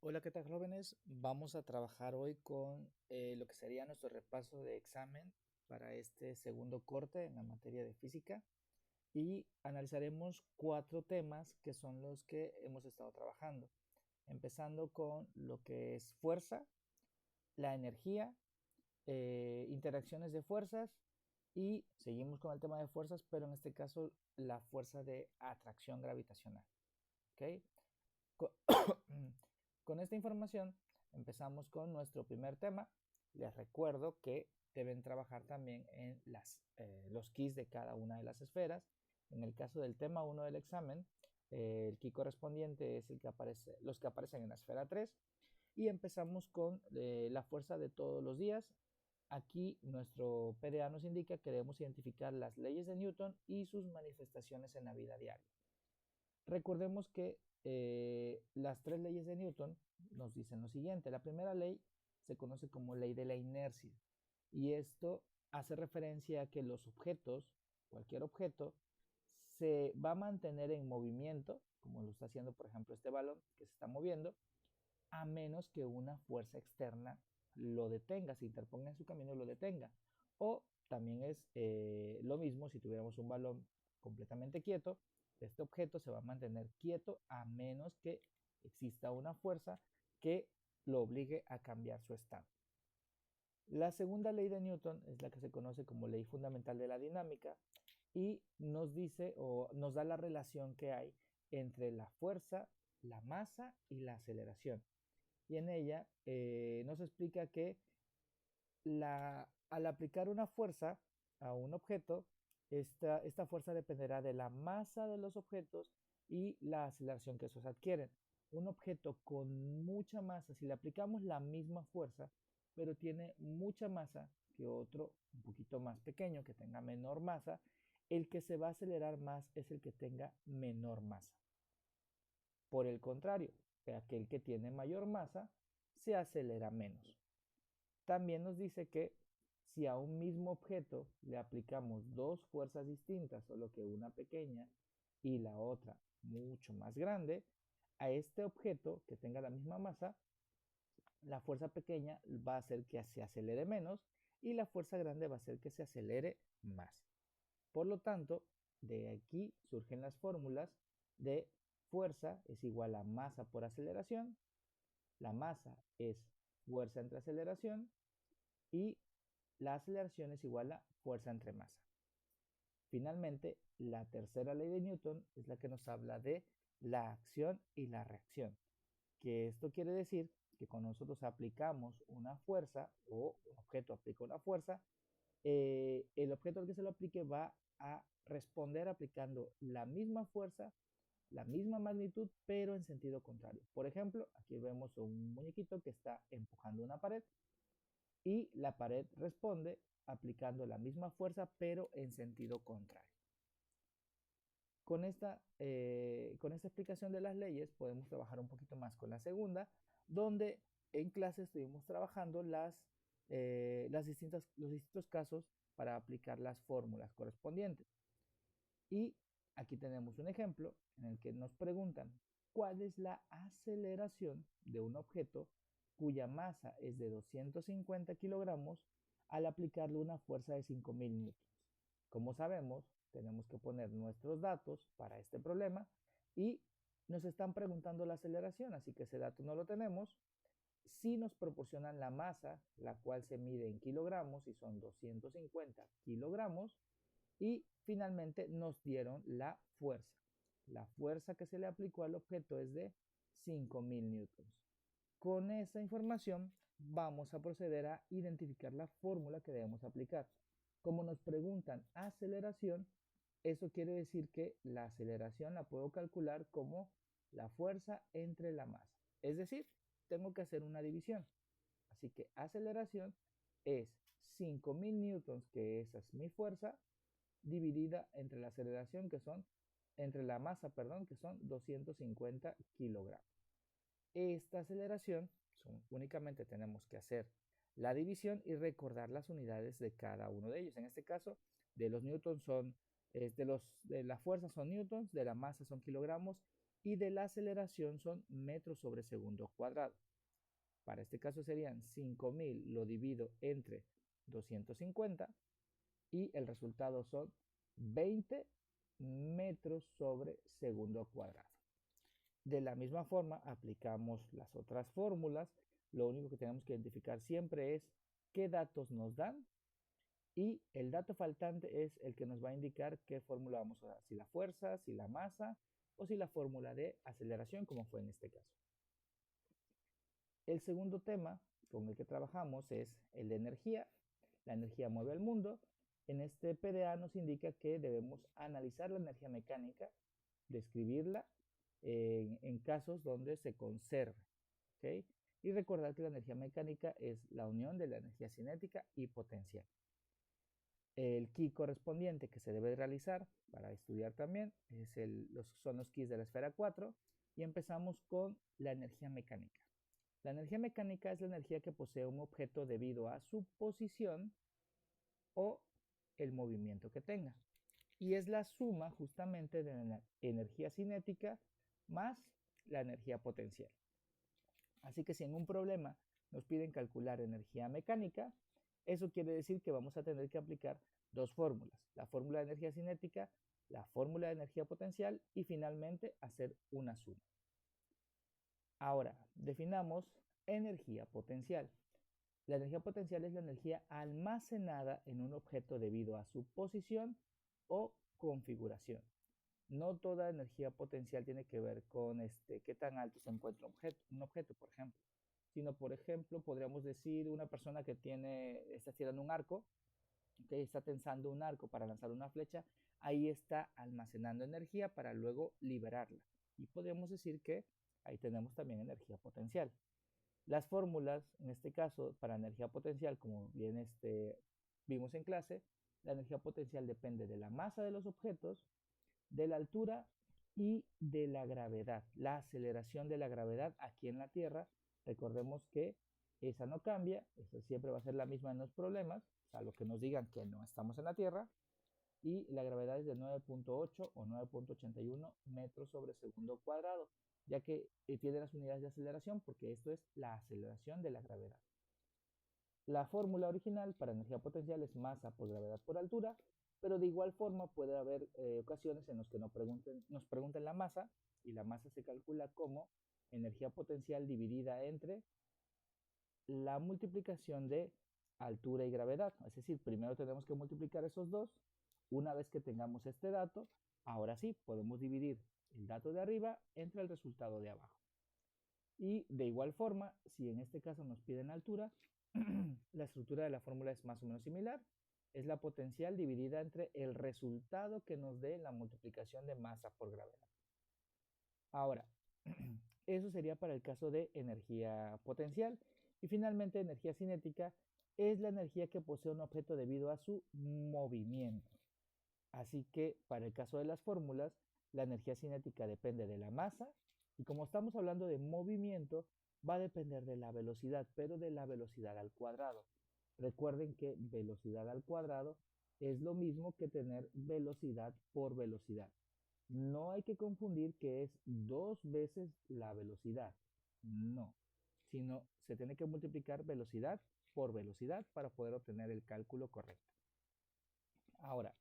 Hola, ¿qué tal, jóvenes? Vamos a trabajar hoy con lo que sería nuestro repaso de examen para este segundo corte en la materia de física y analizaremos 4 temas que son los que hemos estado trabajando, empezando con lo que es fuerza, la energía, interacciones de fuerzas y seguimos con el tema de fuerzas, pero en este caso la fuerza de atracción gravitacional. ¿Ok? Con esta información empezamos con nuestro primer tema. Les recuerdo que deben trabajar también en los keys de cada una de las esferas. En el caso del tema 1 del examen, el key correspondiente es los que aparecen en la esfera 3 y empezamos con la fuerza de todos los días. Aquí nuestro PDA nos indica que debemos identificar las leyes de Newton y sus manifestaciones en la vida diaria. Recordemos que las 3 leyes de Newton nos dicen lo siguiente. La primera ley se conoce como ley de la inercia y esto hace referencia a que los objetos, cualquier objeto, se va a mantener en movimiento, como lo está haciendo por ejemplo este balón que se está moviendo, a menos que una fuerza externa lo detenga, se interponga en su camino y lo detenga. O también es lo mismo si tuviéramos un balón completamente quieto, este objeto se va a mantener quieto a menos que exista una fuerza que lo obligue a cambiar su estado. La segunda ley de Newton es la que se conoce como ley fundamental de la dinámica y nos dice o nos da la relación que hay entre la fuerza, la masa y la aceleración. Y en ella nos explica que al aplicar una fuerza a un objeto, esta fuerza dependerá de la masa de los objetos y la aceleración que esos adquieren. Un objeto con mucha masa, si le aplicamos la misma fuerza, pero tiene mucha masa que otro un poquito más pequeño, que tenga menor masa, el que se va a acelerar más es el que tenga menor masa. Por el contrario, aquel que tiene mayor masa se acelera menos. También nos dice que si a un mismo objeto le aplicamos dos fuerzas distintas, solo que una pequeña y la otra mucho más grande, a este objeto que tenga la misma masa, la fuerza pequeña va a hacer que se acelere menos y la fuerza grande va a hacer que se acelere más. Por lo tanto, de aquí surgen las fórmulas de fuerza es igual a masa por aceleración, la masa es fuerza entre aceleración y la aceleración es igual a fuerza entre masa. Finalmente, la tercera ley de Newton es la que nos habla de la acción y la reacción, que esto quiere decir que cuando nosotros aplicamos una fuerza o un objeto aplica una fuerza, el objeto al que se lo aplique va a responder aplicando la misma fuerza, la misma magnitud, pero en sentido contrario. Por ejemplo, aquí vemos un muñequito que está empujando una pared y la pared responde aplicando la misma fuerza pero en sentido contrario. Con esta explicación de las leyes podemos trabajar un poquito más con la segunda, donde en clase estuvimos trabajando los distintos casos para aplicar las fórmulas correspondientes. Y aquí tenemos un ejemplo en el que nos preguntan cuál es la aceleración de un objeto cuya masa es de 250 kilogramos al aplicarle una fuerza de 5000 newtons. Como sabemos, tenemos que poner nuestros datos para este problema y nos están preguntando la aceleración, así que ese dato no lo tenemos. Si nos proporcionan la masa, la cual se mide en kilogramos y son 250 kilogramos, y finalmente nos dieron la fuerza. La fuerza que se le aplicó al objeto es de 5000 newtons. Con esa información vamos a proceder a identificar la fórmula que debemos aplicar. Como nos preguntan aceleración, eso quiere decir que la aceleración la puedo calcular como la fuerza entre la masa. Es decir, tengo que hacer una división. Así que aceleración es 5000 newtons, que esa es mi fuerza, dividida entre la aceleración entre la masa, perdón, que son 250 kilogramos. Esta aceleración, únicamente tenemos que hacer la división y recordar las unidades de cada uno de ellos. En este caso, de los newtons de la fuerza son newtons, de la masa son kilogramos y de la aceleración son metros sobre segundo cuadrado. Para este caso serían 5000, lo divido entre 250 y el resultado son 20 metros sobre segundo cuadrado. De la misma forma aplicamos las otras fórmulas. Lo único que tenemos que identificar siempre es qué datos nos dan y el dato faltante es el que nos va a indicar qué fórmula vamos a usar, si la fuerza, si la masa o si la fórmula de aceleración, como fue en este caso. El segundo tema con el que trabajamos es el de energía. La energía mueve el mundo. En este PDA nos indica que debemos analizar la energía mecánica, describirla en casos donde se conserve. ¿Okay? Y recordar que la energía mecánica es la unión de la energía cinética y potencial. El key correspondiente que se debe realizar para estudiar también son los keys de la esfera 4 y empezamos con la energía mecánica. La energía mecánica es la energía que posee un objeto debido a su posición o el movimiento que tenga. Y es la suma justamente de la energía cinética más la energía potencial. Así que si en un problema nos piden calcular energía mecánica, eso quiere decir que vamos a tener que aplicar dos fórmulas, la fórmula de energía cinética, la fórmula de energía potencial y finalmente hacer una suma. Ahora, definamos energía potencial. La energía potencial es la energía almacenada en un objeto debido a su posición o configuración. No toda energía potencial tiene que ver con qué tan alto se encuentra un objeto, por ejemplo. Sino, por ejemplo, podríamos decir una persona que está tirando un arco, que está tensando un arco para lanzar una flecha, ahí está almacenando energía para luego liberarla. Y podríamos decir que ahí tenemos también energía potencial. Las fórmulas, en este caso, para energía potencial, como bien vimos en clase, la energía potencial depende de la masa de los objetos, de la altura y de la gravedad. La aceleración de la gravedad aquí en la Tierra, recordemos que esa no cambia, esa siempre va a ser la misma en los problemas, salvo que nos digan que no estamos en la Tierra, y la gravedad es de 9.8 o 9.81 metros sobre segundo cuadrado, ya que tiene las unidades de aceleración porque esto es la aceleración de la gravedad. La fórmula original para energía potencial es masa por gravedad por altura, pero de igual forma puede haber ocasiones en las que nos pregunten la masa y la masa se calcula como energía potencial dividida entre la multiplicación de altura y gravedad. Es decir, primero tenemos que multiplicar esos dos. Una vez que tengamos este dato, ahora sí podemos dividir el dato de arriba entre el resultado de abajo. Y de igual forma, si en este caso nos piden altura, la estructura de la fórmula es más o menos similar. Es la potencial dividida entre el resultado que nos dé la multiplicación de masa por gravedad. Ahora, eso sería para el caso de energía potencial. Y finalmente, energía cinética es la energía que posee un objeto debido a su movimiento. Así que para el caso de las fórmulas, la energía cinética depende de la masa y como estamos hablando de movimiento, va a depender de la velocidad, pero de la velocidad al cuadrado. Recuerden que velocidad al cuadrado es lo mismo que tener velocidad por velocidad. No hay que confundir que es 2 veces la velocidad. No, sino se tiene que multiplicar velocidad por velocidad para poder obtener el cálculo correcto. Ahora,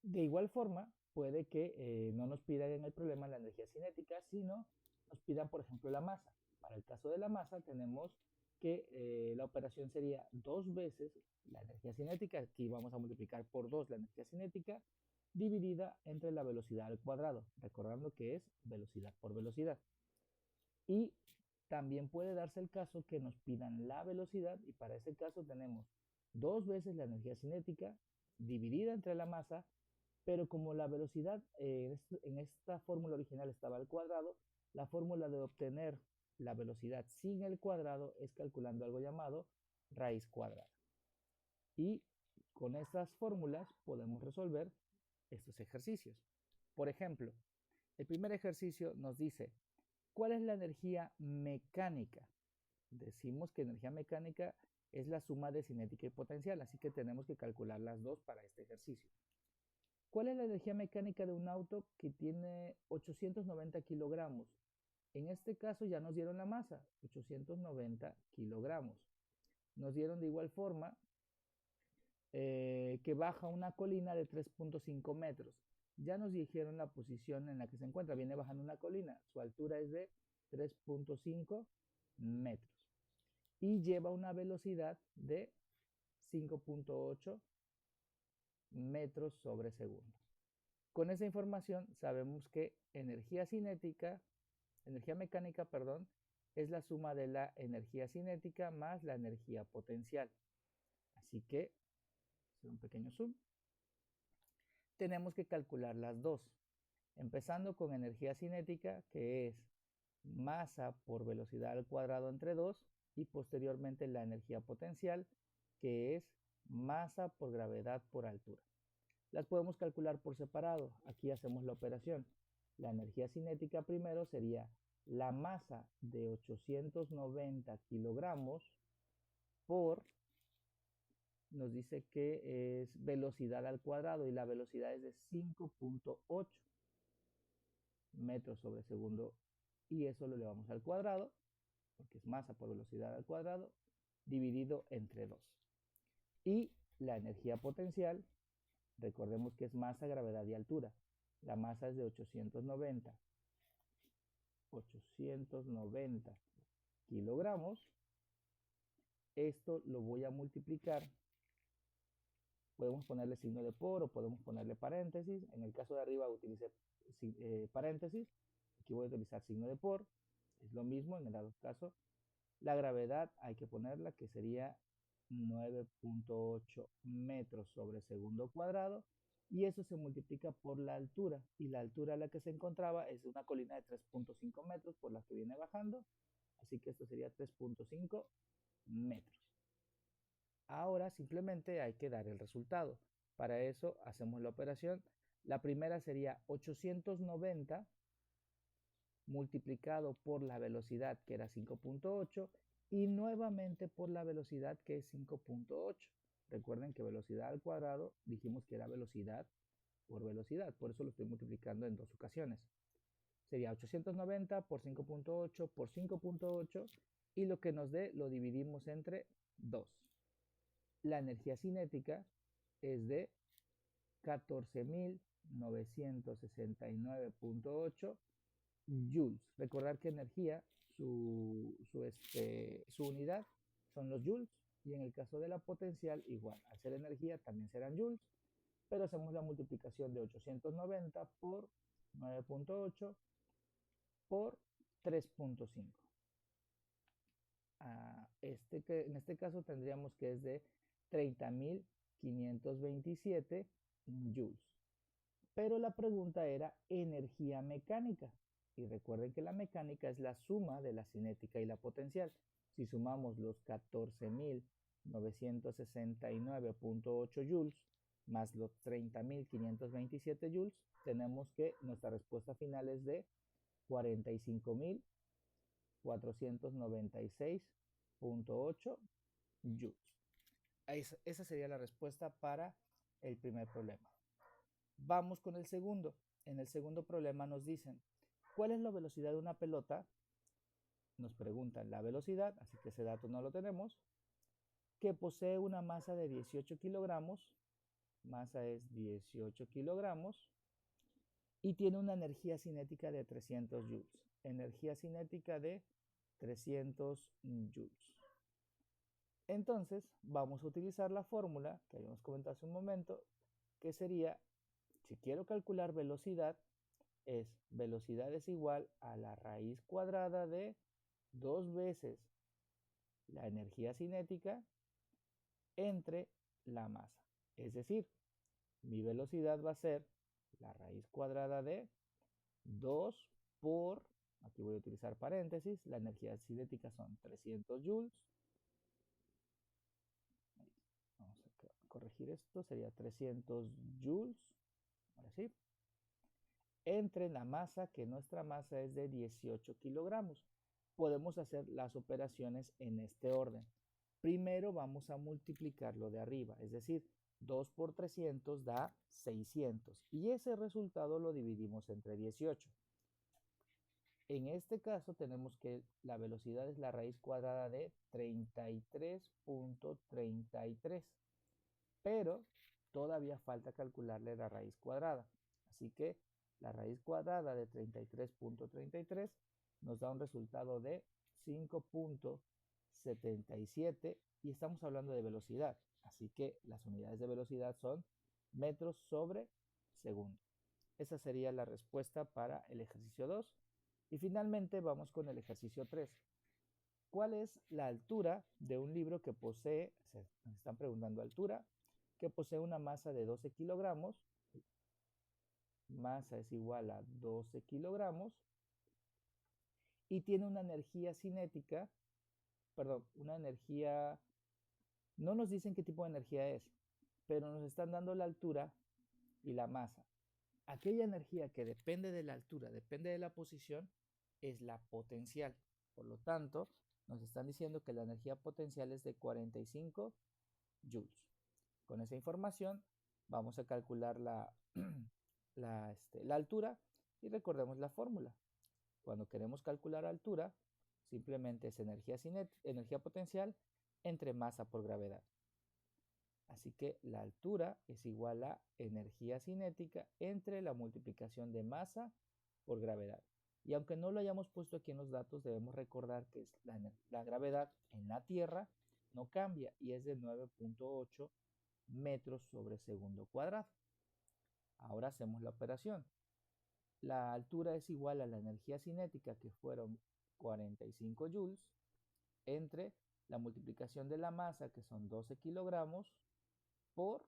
de igual forma, puede que no nos pidan en el problema la energía cinética, sino nos pidan, por ejemplo, la masa. Para el caso de la masa, tenemos que la operación sería 2 veces la energía cinética. Aquí vamos a multiplicar por 2 la energía cinética dividida entre la velocidad al cuadrado, recordando que es velocidad por velocidad. Y también puede darse el caso que nos pidan la velocidad y para ese caso tenemos 2 veces la energía cinética dividida entre la masa, pero como la velocidad en esta fórmula original estaba al cuadrado, la fórmula de obtener la velocidad sin el cuadrado es calculando algo llamado raíz cuadrada. Y con estas fórmulas podemos resolver estos ejercicios. Por ejemplo, el primer ejercicio nos dice, ¿cuál es la energía mecánica? Decimos que energía mecánica es la suma de cinética y potencial, así que tenemos que calcular las dos para este ejercicio. ¿Cuál es la energía mecánica de un auto que tiene 890 kilogramos? En este caso ya nos dieron la masa, 890 kilogramos. Nos dieron de igual forma que baja una colina de 3.5 metros. Ya nos dijeron la posición en la que se encuentra. Viene bajando una colina. Su altura es de 3.5 metros. Y lleva una velocidad de 5.8 metros sobre segundo. Con esa información sabemos que energía mecánica, perdón, es la suma de la energía cinética más la energía potencial. Así que, hacer un pequeño zoom, tenemos que calcular las dos. Empezando con energía cinética, que es masa por velocidad al cuadrado entre 2, y posteriormente la energía potencial, que es masa por gravedad por altura. Las podemos calcular por separado. Aquí hacemos la operación. La energía cinética primero sería la masa de 890 kilogramos por, nos dice que es velocidad al cuadrado y la velocidad es de 5.8 metros sobre segundo, y eso lo elevamos al cuadrado, porque es masa por velocidad al cuadrado, dividido entre 2. Y la energía potencial, recordemos que es masa, gravedad y altura. La masa es de 890 kilogramos. Esto lo voy a multiplicar. Podemos ponerle signo de por o podemos ponerle paréntesis. En el caso de arriba utilicé paréntesis. Aquí voy a utilizar signo de por. Es lo mismo en el otro caso. La gravedad hay que ponerla, que sería 9.8 metros sobre segundo cuadrado. Y eso se multiplica por la altura. Y la altura a la que se encontraba es una colina de 3.5 metros por la que viene bajando. Así que esto sería 3.5 metros. Ahora simplemente hay que dar el resultado. Para eso hacemos la operación. La primera sería 890 multiplicado por la velocidad, que era 5.8, y nuevamente por la velocidad, que es 5.8. Recuerden que velocidad al cuadrado dijimos que era velocidad, por eso lo estoy multiplicando en dos ocasiones. Sería 890 por 5.8 por 5.8, y lo que nos dé lo dividimos entre 2. La energía cinética es de 14.969.8 joules. Recordar que energía, su unidad son los joules, y en el caso de la potencial igual. Al ser energía también serán joules, pero hacemos la multiplicación de 890 por 9.8 por 3.5. En este caso tendríamos que es de 30.527 joules. Pero la pregunta era energía mecánica. Y recuerden que la mecánica es la suma de la cinética y la potencial. Si sumamos los 14.969.8 joules más los 30.527 joules, tenemos que nuestra respuesta final es de 45.496.8 joules. Esa sería la respuesta para el primer problema. Vamos con el segundo. En el segundo problema nos dicen, ¿cuál es la velocidad de una pelota? Nos preguntan la velocidad, así que ese dato no lo tenemos, que posee una masa de 18 kilogramos, masa es 18 kilogramos, y tiene una energía cinética de 300 joules. Energía cinética de 300 joules. Entonces, vamos a utilizar la fórmula que habíamos comentado hace un momento, que sería, si quiero calcular velocidad, velocidad es igual a la raíz cuadrada de 2 veces la energía cinética entre la masa. Es decir, mi velocidad va a ser la raíz cuadrada de 2 por, aquí voy a utilizar paréntesis, la energía cinética son 300 joules. Vamos a corregir esto, sería 300 joules. Ahora sí. Entre la masa, que nuestra masa es de 18 kilogramos. Podemos hacer las operaciones en este orden. Primero vamos a multiplicar lo de arriba, es decir, 2 por 300 da 600 y ese resultado lo dividimos entre 18. En este caso tenemos que la velocidad es la raíz cuadrada de 33.33, pero todavía falta calcularle la raíz cuadrada. Así que la raíz cuadrada de 33.33 nos da un resultado de 5.77 y estamos hablando de velocidad. Así que las unidades de velocidad son metros sobre segundo. Esa sería la respuesta para el ejercicio 2. Y finalmente vamos con el ejercicio 3. ¿Cuál es la altura de un libro que posee, nos están preguntando altura, que posee una masa de 12 kilogramos? Masa es igual a 12 kilogramos y tiene una energía cinética, perdón, una energía, no nos dicen qué tipo de energía es, pero nos están dando la altura y la masa. Aquella energía que depende de la altura, depende de la posición, es la potencial. Por lo tanto, nos están diciendo que la energía potencial es de 45 joules. Con esa información vamos a calcular la altura y recordemos la fórmula. Cuando queremos calcular altura, simplemente es energía potencial entre masa por gravedad. Así que la altura es igual a energía cinética entre la multiplicación de masa por gravedad. Y aunque no lo hayamos puesto aquí en los datos, debemos recordar que la gravedad en la Tierra no cambia y es de 9.8 metros sobre segundo cuadrado. Ahora hacemos la operación. La altura es igual a la energía cinética, que fueron 45 joules, entre la multiplicación de la masa, que son 12 kilogramos, por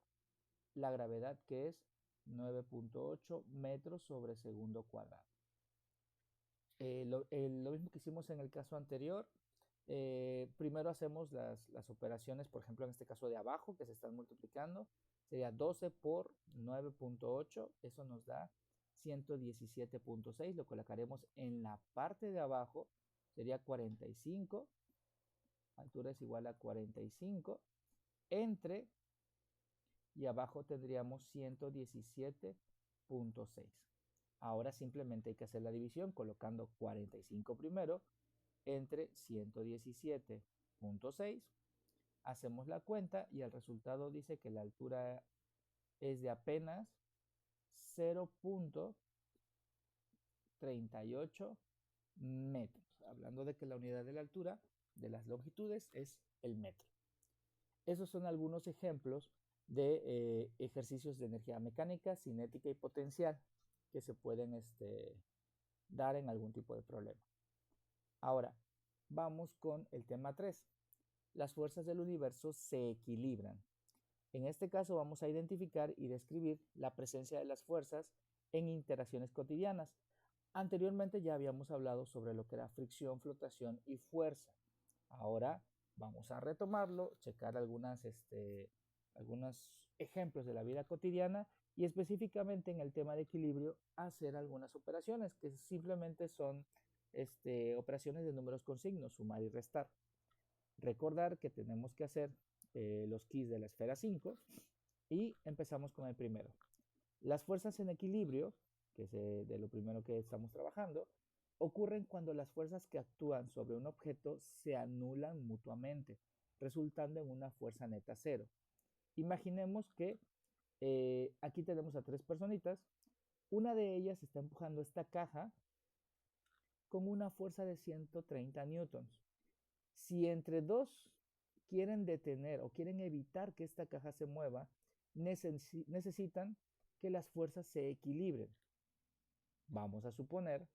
la gravedad, que es 9.8 metros sobre segundo cuadrado. Lo mismo que hicimos en el caso anterior. Primero hacemos las operaciones, por ejemplo, en este caso de abajo, que se están multiplicando. Sería 12 por 9.8, eso nos da 117.6, lo colocaremos en la parte de abajo, sería 45, altura es igual a 45, entre, y abajo tendríamos 117.6. Ahora simplemente hay que hacer la división colocando 45 primero entre 117.6. Hacemos la cuenta y el resultado dice que la altura es de apenas 0.38 metros. Hablando de que la unidad de la altura de las longitudes es el metro. Esos son algunos ejemplos de ejercicios de energía mecánica, cinética y potencial que se pueden dar en algún tipo de problema. Ahora, vamos con el tema 3. Las fuerzas del universo se equilibran. En este caso vamos a identificar y describir la presencia de las fuerzas en interacciones cotidianas. Anteriormente ya habíamos hablado sobre lo que era fricción, flotación y fuerza. Ahora vamos a retomarlo, checar algunos ejemplos de la vida cotidiana y específicamente en el tema de equilibrio hacer algunas operaciones que simplemente son operaciones de números con signos, sumar y restar. Recordar que tenemos que hacer los keys de la esfera 5 y empezamos con el primero. Las fuerzas en equilibrio, que es de lo primero que estamos trabajando, ocurren cuando las fuerzas que actúan sobre un objeto se anulan mutuamente, resultando en una fuerza neta cero. Imaginemos que aquí tenemos a tres personitas. Una de ellas está empujando esta caja con una fuerza de 130 newtons. Si entre dos quieren detener o quieren evitar que esta caja se mueva, necesitan que las fuerzas se equilibren. Vamos a suponer